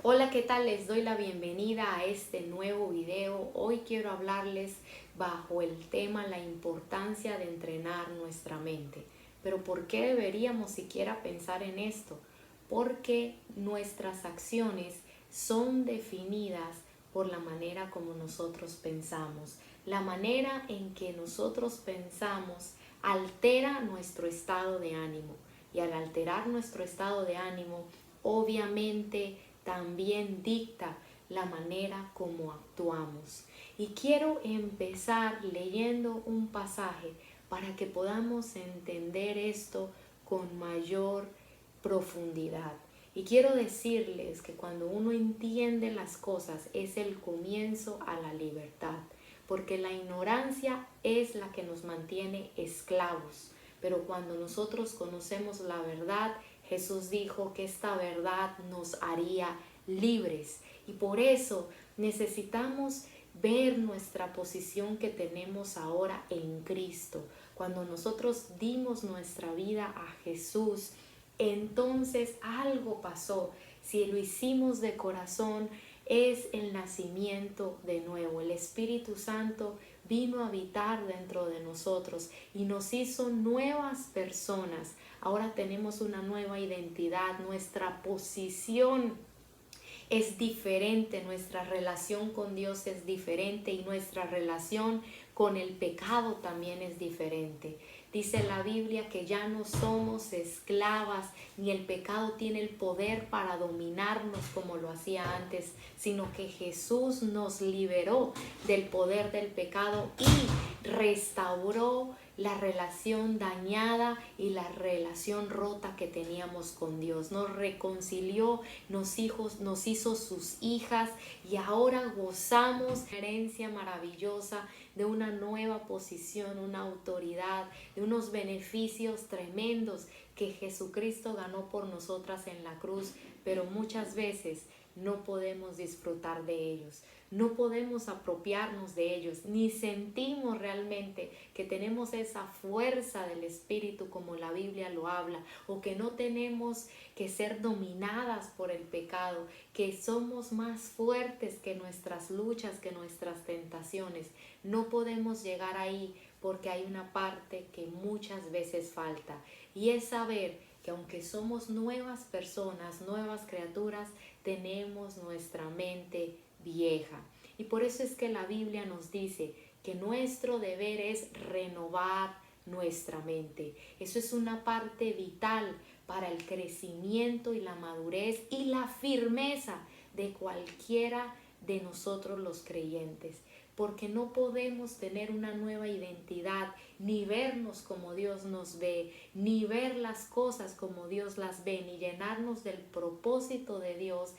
Hola, ¿qué tal? Les doy la bienvenida a este nuevo video. Hoy quiero hablarles bajo el tema la importancia de entrenar nuestra mente. Pero ¿por qué deberíamos siquiera pensar en esto? Porque nuestras acciones son definidas por la manera como nosotros pensamos. La manera en que nosotros pensamos altera nuestro estado de ánimo. Y al alterar nuestro estado de ánimo, obviamente también dicta la manera como actuamos. Y quiero empezar leyendo un pasaje para que podamos entender esto con mayor profundidad. Y quiero decirles que cuando uno entiende las cosas es el comienzo a la libertad, porque la ignorancia es la que nos mantiene esclavos. Pero cuando nosotros conocemos la verdad, Jesús dijo que esta verdad nos haría libres. Y por eso necesitamos ver nuestra posición que tenemos ahora en Cristo. Cuando nosotros dimos nuestra vida a Jesús, entonces algo pasó. Si lo hicimos de corazón, es el nacimiento de nuevo. El Espíritu Santo vino a habitar dentro de nosotros y nos hizo nuevas personas. Ahora tenemos una nueva identidad, nuestra posición es diferente, nuestra relación con Dios es diferente y nuestra relación con el pecado también es diferente. Dice la Biblia que ya no somos esclavas, ni el pecado tiene el poder para dominarnos como lo hacía antes, sino que Jesús nos liberó del poder del pecado y restauró la relación dañada y la relación rota que teníamos con Dios. Nos reconcilió, nos hizo sus hijas y ahora gozamos una herencia maravillosa de una nueva posición, una autoridad, de unos beneficios tremendos que Jesucristo ganó por nosotras en la cruz, pero muchas veces no podemos disfrutar de ellos, no podemos apropiarnos de ellos, ni sentimos realmente que tenemos esa fuerza del Espíritu como la Biblia lo habla, o que no tenemos que ser dominadas por el pecado, que somos más fuertes que nuestras luchas, que nuestras tentaciones. No podemos llegar ahí porque hay una parte que muchas veces falta, y es saber que aunque somos nuevas personas, nuevas criaturas, tenemos nuestra mente vieja. Y por eso es que la Biblia nos dice que nuestro deber es renovar nuestra mente. Eso es una parte vital para el crecimiento y la madurez y la firmeza de cualquiera de nosotros los creyentes, porque no podemos tener una nueva identidad, ni vernos como Dios nos ve, ni ver las cosas como Dios las ve, ni llenarnos del propósito de Dios,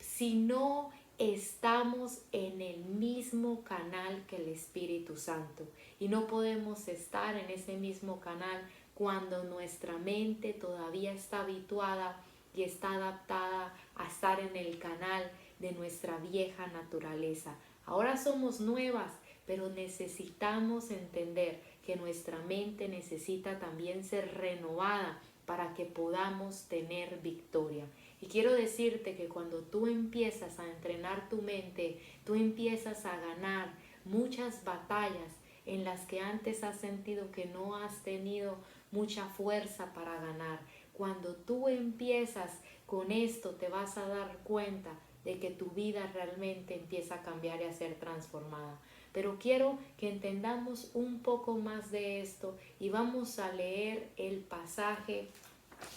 si no estamos en el mismo canal que el Espíritu Santo. Y no podemos estar en ese mismo canal cuando nuestra mente todavía está habituada y está adaptada a estar en el canal de nuestra vieja naturaleza. Ahora somos nuevas, pero necesitamos entender que nuestra mente necesita también ser renovada para que podamos tener victoria. Y quiero decirte que cuando tú empiezas a entrenar tu mente, tú empiezas a ganar muchas batallas en las que antes has sentido que no has tenido mucha fuerza para ganar. Cuando tú empiezas con esto, te vas a dar cuenta de que tu vida realmente empieza a cambiar y a ser transformada. Pero quiero que entendamos un poco más de esto y vamos a leer el pasaje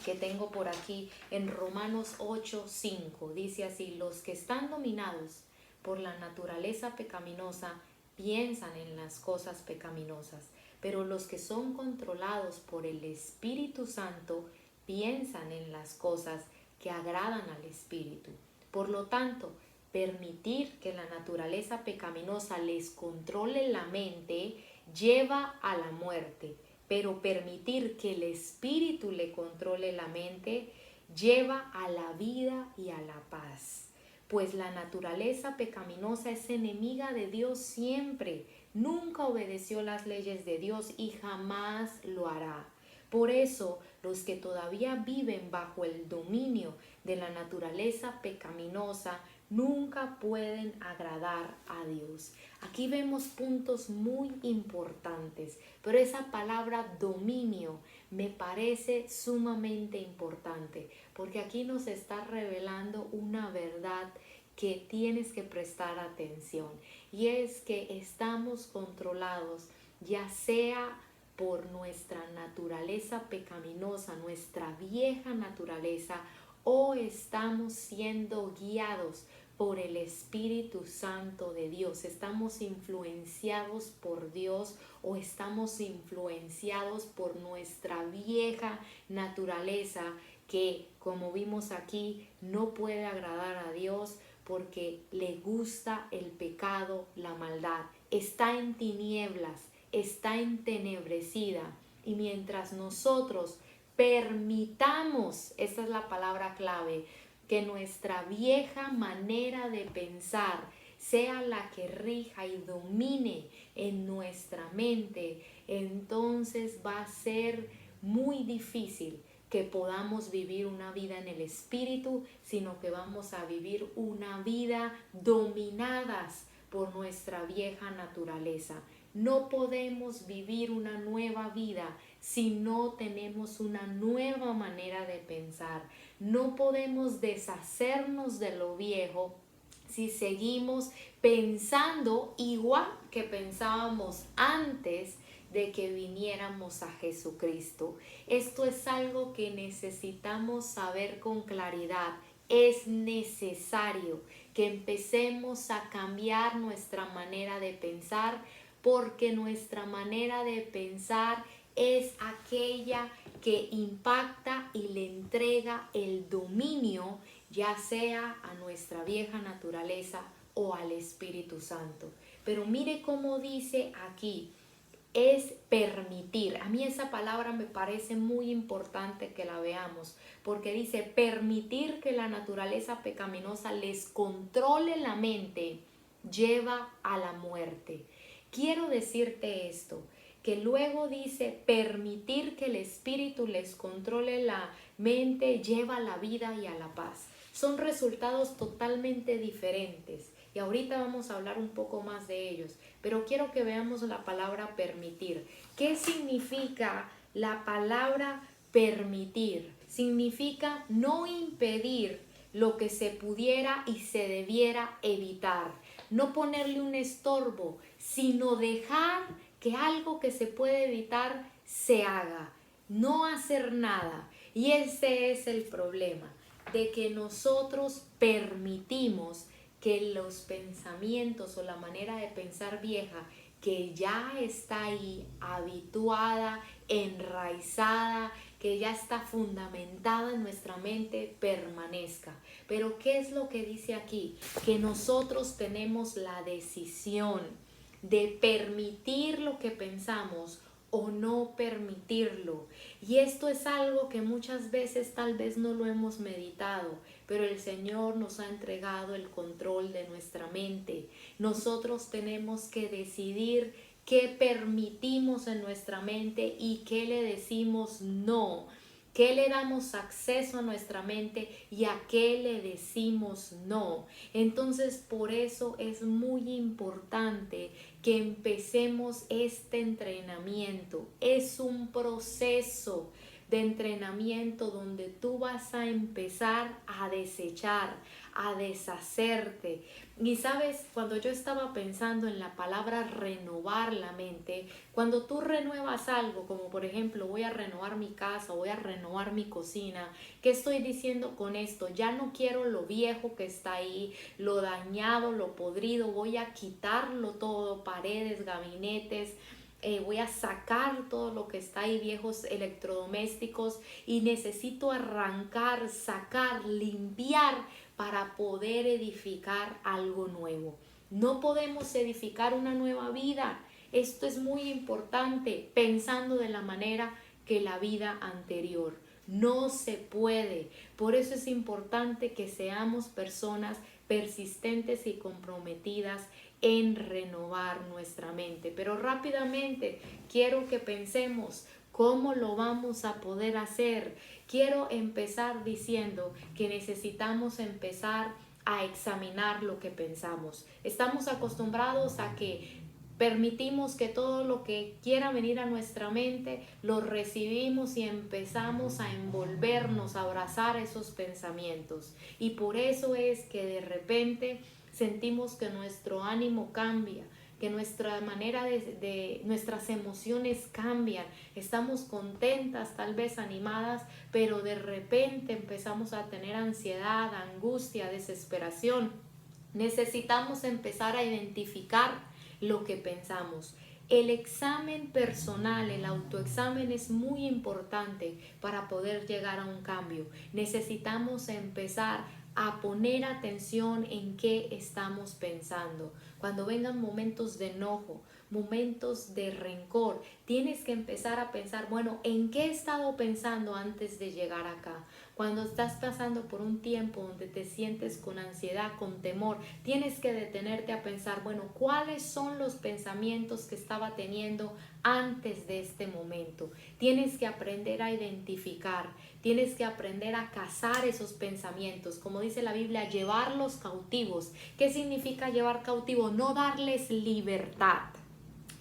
que tengo por aquí en Romanos 8:5. Dice así: los que están dominados por la naturaleza pecaminosa piensan en las cosas pecaminosas, pero los que son controlados por el Espíritu Santo piensan en las cosas que agradan al Espíritu. Por lo tanto, permitir que la naturaleza pecaminosa les controle la mente lleva a la muerte, pero permitir que el Espíritu le controle la mente lleva a la vida y a la paz. Pues la naturaleza pecaminosa es enemiga de Dios siempre, nunca obedeció las leyes de Dios y jamás lo hará. Por eso, los que todavía viven bajo el dominio de la naturaleza pecaminosa nunca pueden agradar a Dios. Aquí vemos puntos muy importantes, pero esa palabra dominio me parece sumamente importante, porque aquí nos está revelando una verdad que tienes que prestar atención, y es que estamos controlados ya sea por nuestra naturaleza pecaminosa, nuestra vieja naturaleza, o estamos siendo guiados por el Espíritu Santo de Dios. Estamos influenciados por Dios o estamos influenciados por nuestra vieja naturaleza que, como vimos aquí, no puede agradar a Dios porque le gusta el pecado, la maldad. Está en tinieblas, está entenebrecida, y mientras nosotros permitamos, esta es la palabra clave, que nuestra vieja manera de pensar sea la que rija y domine en nuestra mente, entonces va a ser muy difícil que podamos vivir una vida en el Espíritu, sino que vamos a vivir una vida dominadas por nuestra vieja naturaleza. No podemos vivir una nueva vida si no tenemos una nueva manera de pensar. No podemos deshacernos de lo viejo si seguimos pensando igual que pensábamos antes de que viniéramos a Jesucristo. Esto es algo que necesitamos saber con claridad. Es necesario que empecemos a cambiar nuestra manera de pensar, porque nuestra manera de pensar es aquella que impacta y le entrega el dominio, ya sea a nuestra vieja naturaleza o al Espíritu Santo. Pero mire cómo dice aquí, es permitir. A mí esa palabra me parece muy importante que la veamos, porque dice permitir que la naturaleza pecaminosa les controle la mente lleva a la muerte. Quiero decirte esto, que luego dice permitir que el Espíritu les controle la mente lleva a la vida y a la paz. Son resultados totalmente diferentes, y ahorita vamos a hablar un poco más de ellos, pero quiero que veamos la palabra permitir. ¿Qué significa la palabra permitir? Significa no impedir lo que se pudiera y se debiera evitar, no ponerle un estorbo, sino dejar que algo que se puede evitar se haga, no hacer nada. Y ese es el problema, de que nosotros permitimos que los pensamientos o la manera de pensar vieja, que ya está ahí habituada, enraizada, que ya está fundamentada en nuestra mente, permanezca. Pero ¿qué es lo que dice aquí? Que nosotros tenemos la decisión de permitir lo que pensamos o no permitirlo. Y esto es algo que muchas veces tal vez no lo hemos meditado, pero el Señor nos ha entregado el control de nuestra mente. Nosotros tenemos que decidir qué permitimos en nuestra mente y qué le decimos no. ¿Qué le damos acceso a nuestra mente y a qué le decimos no? Entonces, por eso es muy importante que empecemos este entrenamiento. Es un proceso de entrenamiento donde tú vas a empezar a desechar, a deshacerte. Y sabes, cuando yo estaba pensando en la palabra renovar la mente, cuando tú renuevas algo, como por ejemplo voy a renovar mi casa, voy a renovar mi cocina, ¿qué estoy diciendo con esto? Ya no quiero lo viejo que está ahí, lo dañado, lo podrido, voy a quitarlo todo, paredes, gabinetes, voy a sacar todo lo que está ahí, viejos electrodomésticos, y necesito arrancar, sacar, limpiar para poder edificar algo nuevo. No podemos edificar una nueva vida. Esto es muy importante, pensando de la manera que la vida anterior. No se puede. Por eso es importante que seamos personas persistentes y comprometidas en renovar nuestra mente. Pero rápidamente quiero que pensemos ¿Cómo lo vamos a poder hacer? Quiero empezar diciendo que necesitamos empezar a examinar lo que pensamos. Estamos acostumbrados a que permitimos que todo lo que quiera venir a nuestra mente lo recibimos y empezamos a envolvernos, a abrazar esos pensamientos. Y por eso es que de repente sentimos que nuestro ánimo cambia, que nuestra manera nuestras emociones cambian, estamos contentas, tal vez animadas, pero de repente empezamos a tener ansiedad, angustia, desesperación. Necesitamos empezar a identificar lo que pensamos. El examen personal, el autoexamen es muy importante para poder llegar a un cambio. Necesitamos empezar a poner atención en qué estamos pensando. Cuando vengan momentos de enojo, momentos de rencor, tienes que empezar a pensar, bueno, ¿en qué he estado pensando antes de llegar acá? Cuando estás pasando por un tiempo donde te sientes con ansiedad, con temor, tienes que detenerte a pensar, bueno, ¿cuáles son los pensamientos que estaba teniendo antes de este momento? Tienes que aprender a identificar, tienes que aprender a cazar esos pensamientos, como dice la Biblia, llevarlos cautivos. ¿Qué significa llevar cautivo? No darles libertad.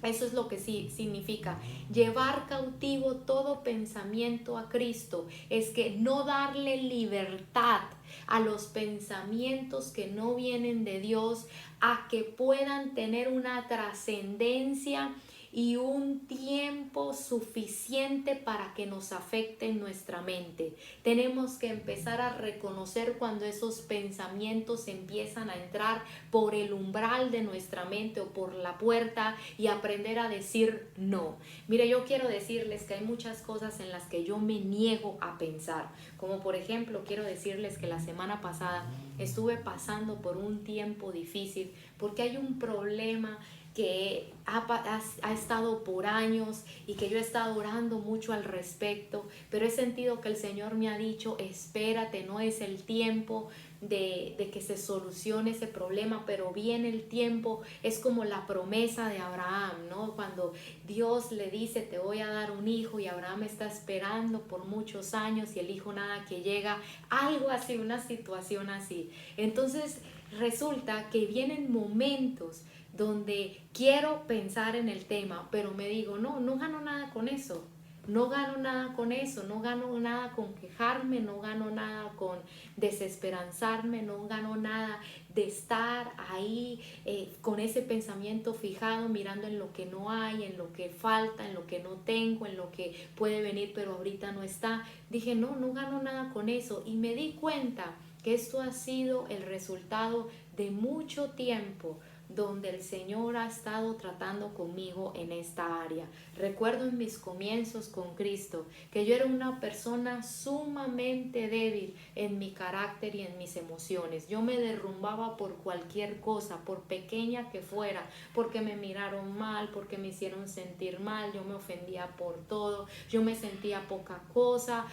Eso es lo que sí significa. Llevar cautivo todo pensamiento a Cristo es que no darle libertad a los pensamientos que no vienen de Dios, a que puedan tener una trascendencia y un tiempo suficiente para que nos afecten nuestra mente. Tenemos que empezar a reconocer cuando esos pensamientos empiezan a entrar por el umbral de nuestra mente o por la puerta y aprender a decir no. Mire, yo quiero decirles que hay muchas cosas en las que yo me niego a pensar. Como por ejemplo, quiero decirles que la semana pasada estuve pasando por un tiempo difícil porque hay un problema que ha estado por años y que yo he estado orando mucho al respecto, pero he sentido que el Señor me ha dicho, espérate, no es el tiempo de que se solucione ese problema, pero viene el tiempo. Es como la promesa de Abraham, ¿no? Cuando Dios le dice, te voy a dar un hijo, y Abraham está esperando por muchos años y el hijo nada que llega, algo así, una situación así. Entonces resulta que vienen momentos donde quiero pensar en el tema, pero me digo, no gano nada con eso. No gano nada con eso, no gano nada con quejarme, no gano nada con desesperanzarme, no gano nada de estar ahí con ese pensamiento fijado, mirando en lo que no hay, en lo que falta, en lo que no tengo, en lo que puede venir pero ahorita no está. Dije, no gano nada con eso, y me di cuenta que esto ha sido el resultado de mucho tiempo donde el Señor ha estado tratando conmigo en esta área. Recuerdo en mis comienzos con Cristo que yo era una persona sumamente débil en mi carácter y en mis emociones. Yo me derrumbaba por cualquier cosa, por pequeña que fuera, porque me miraron mal, porque me hicieron sentir mal, yo me ofendía por todo, yo me sentía poca cosa,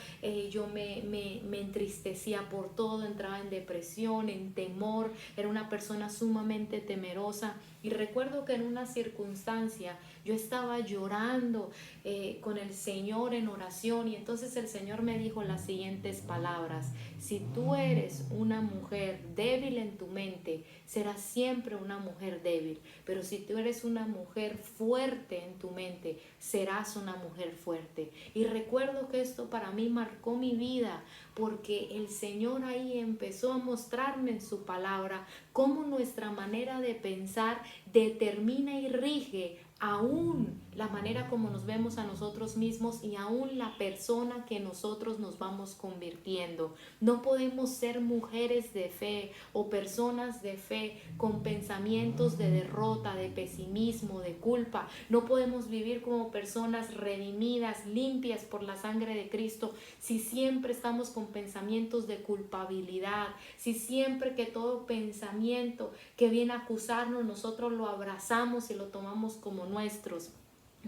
yo me entristecía por todo, entraba en depresión, en temor, era una persona sumamente temerosa. Y recuerdo que en una circunstancia yo estaba llorando con el Señor en oración, y entonces el Señor me dijo las siguientes palabras: si tú eres una mujer débil en tu mente, serás siempre una mujer débil, pero si tú eres una mujer fuerte en tu mente, serás una mujer fuerte. Y recuerdo que esto para mí marcó mi vida, porque el Señor ahí empezó a mostrarme en su palabra cómo nuestra manera de pensar determina y rige aún la manera como nos vemos a nosotros mismos y aún la persona que nosotros nos vamos convirtiendo. No podemos ser mujeres de fe o personas de fe con pensamientos de derrota, de pesimismo, de culpa. No podemos vivir como personas redimidas, limpias por la sangre de Cristo, si siempre estamos con pensamientos de culpabilidad, si siempre que todo pensamiento que viene a acusarnos nosotros lo abrazamos y lo tomamos como nuestros.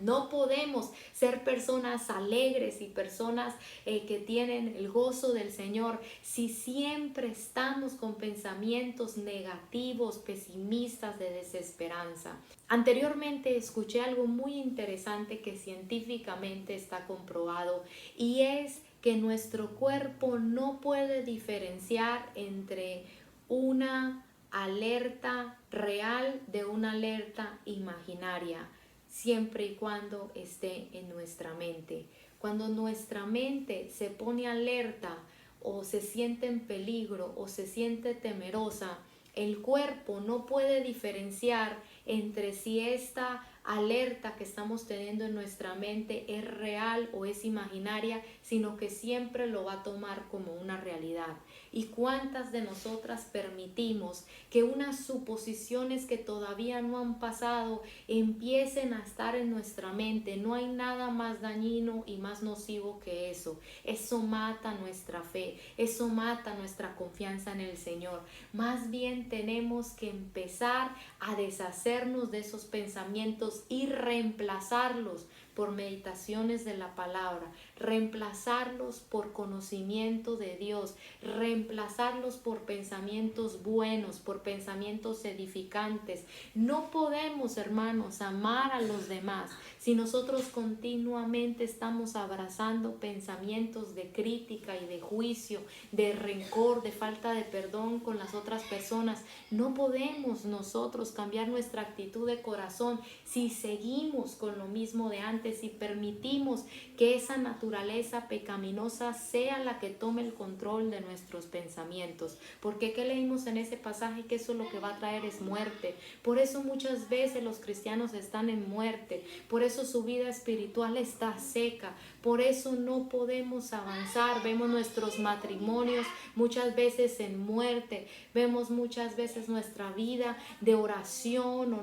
No podemos ser personas alegres y personas que tienen el gozo del Señor si siempre estamos con pensamientos negativos, pesimistas, de desesperanza. Anteriormente escuché algo muy interesante que científicamente está comprobado, y es que nuestro cuerpo no puede diferenciar entre una alerta real de una alerta imaginaria, siempre y cuando esté en nuestra mente. Cuando nuestra mente se pone alerta o se siente en peligro o se siente temerosa, el cuerpo no puede diferenciar entre si esta alerta que estamos teniendo en nuestra mente es real o es imaginaria, sino que siempre lo va a tomar como una realidad. ¿Y cuántas de nosotras permitimos que unas suposiciones que todavía no han pasado empiecen a estar en nuestra mente? No hay nada más dañino y más nocivo que eso. Eso mata nuestra fe, eso mata nuestra confianza en el Señor. Más bien tenemos que empezar a deshacernos de esos pensamientos y reemplazarlos por meditaciones de la palabra, reemplazarlos por conocimiento de Dios, reemplazarlos por pensamientos buenos, por pensamientos edificantes. No podemos, hermanos, amar a los demás si nosotros continuamente estamos abrazando pensamientos de crítica y de juicio, de rencor, de falta de perdón con las otras personas. No podemos nosotros cambiar nuestra actitud de corazón si seguimos con lo mismo de antes y permitimos que esa naturaleza pecaminosa sea la que tome el control de nuestros pensamientos. Porque ¿qué leímos en ese pasaje? Que eso lo que va a traer es muerte. Por eso muchas veces los cristianos están en muerte, por eso su vida espiritual está seca, por eso no podemos avanzar. Vemos nuestros matrimonios muchas veces en muerte, vemos muchas veces nuestra vida de oración o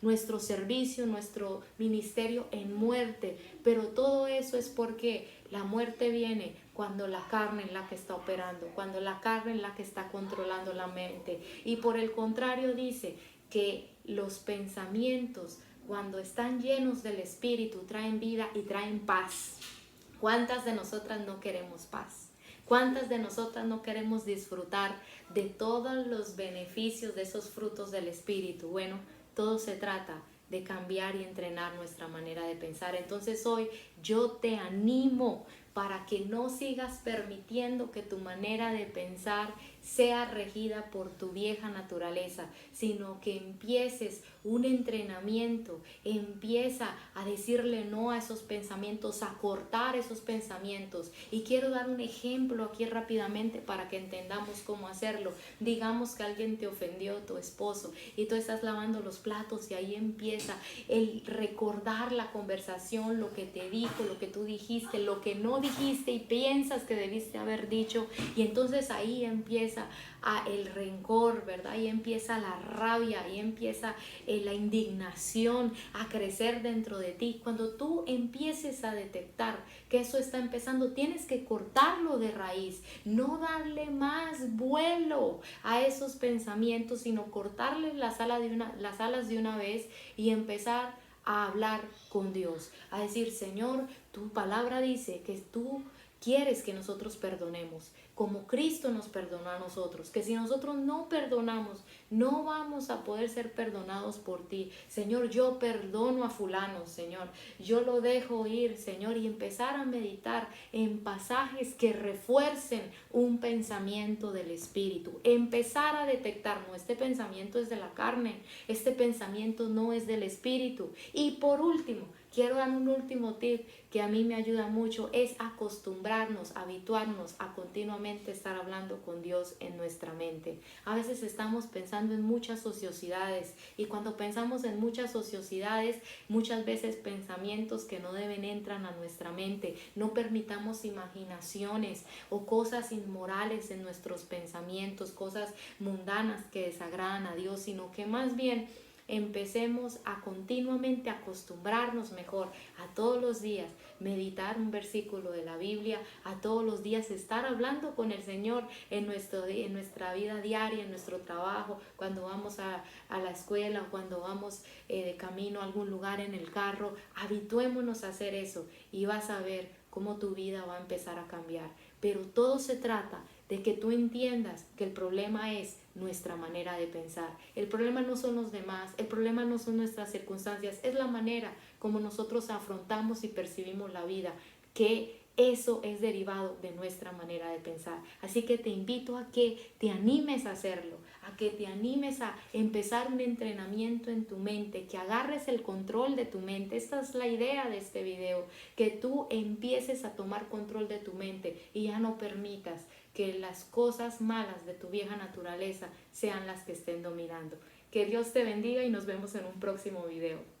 nuestro servicio, nuestro ministerio en muerte. Pero todo eso es porque la muerte viene cuando la carne es la que está operando, cuando la carne es la que está controlando la mente. Y por el contrario dice que los pensamientos, cuando están llenos del Espíritu, traen vida y traen paz. ¿Cuántas de nosotras no queremos paz? ¿Cuántas de nosotras no queremos disfrutar de todos los beneficios de esos frutos del Espíritu? Bueno, todo se trata de cambiar y entrenar nuestra manera de pensar. Entonces hoy yo te animo para que no sigas permitiendo que tu manera de pensar sea regida por tu vieja naturaleza, sino que empieces un entrenamiento, empieza a decirle no a esos pensamientos, a cortar esos pensamientos. Y quiero dar un ejemplo aquí rápidamente para que entendamos cómo hacerlo. Digamos que alguien te ofendió, tu esposo, y tú estás lavando los platos y ahí empieza el recordar la conversación, lo que te dijo, lo que tú dijiste, lo que no dijiste y piensas que debiste haber dicho, y entonces ahí empieza el rencor, ¿verdad? Ahí empieza la rabia, ahí empieza la indignación a crecer dentro de ti. Cuando tú empieces a detectar que eso está empezando, tienes que cortarlo de raíz, no darle más vuelo a esos pensamientos, sino cortarles las alas de una vez y empezar a hablar con Dios, a decir: Señor, tu palabra dice que tú quieres que nosotros perdonemos, como Cristo nos perdonó a nosotros, que si nosotros no perdonamos, no vamos a poder ser perdonados por ti. Señor, yo perdono a fulano, Señor, yo lo dejo ir, Señor, y empezar a meditar en pasajes que refuercen un pensamiento del Espíritu. Empezar a detectar: no, este pensamiento es de la carne, este pensamiento no es del Espíritu. Y por último, quiero dar un último tip que a mí me ayuda mucho, es acostumbrarnos, habituarnos a continuamente estar hablando con Dios en nuestra mente. A veces estamos pensando en muchas ociosidades, y cuando pensamos en muchas ociosidades, muchas veces pensamientos que no deben entran a nuestra mente. No permitamos imaginaciones o cosas inmorales en nuestros pensamientos, cosas mundanas que desagradan a Dios, sino que más bien empecemos a continuamente acostumbrarnos mejor a todos los días meditar un versículo de la Biblia, a todos los días estar hablando con el Señor en nuestra vida diaria, en nuestro trabajo, cuando vamos a la escuela o cuando vamos de camino a algún lugar en el carro. Habituémonos a hacer eso y vas a ver cómo tu vida va a empezar a cambiar. Pero todo se trata de que tú entiendas que el problema es nuestra manera de pensar. El problema no son los demás, el problema no son nuestras circunstancias, es la manera como nosotros afrontamos y percibimos la vida, que eso es derivado de nuestra manera de pensar. Así que te invito a que te animes a hacerlo, a que te animes a empezar un entrenamiento en tu mente, que agarres el control de tu mente. Esta es la idea de este video, que tú empieces a tomar control de tu mente y ya no permitas que las cosas malas de tu vieja naturaleza sean las que estén dominando. Que Dios te bendiga y nos vemos en un próximo video.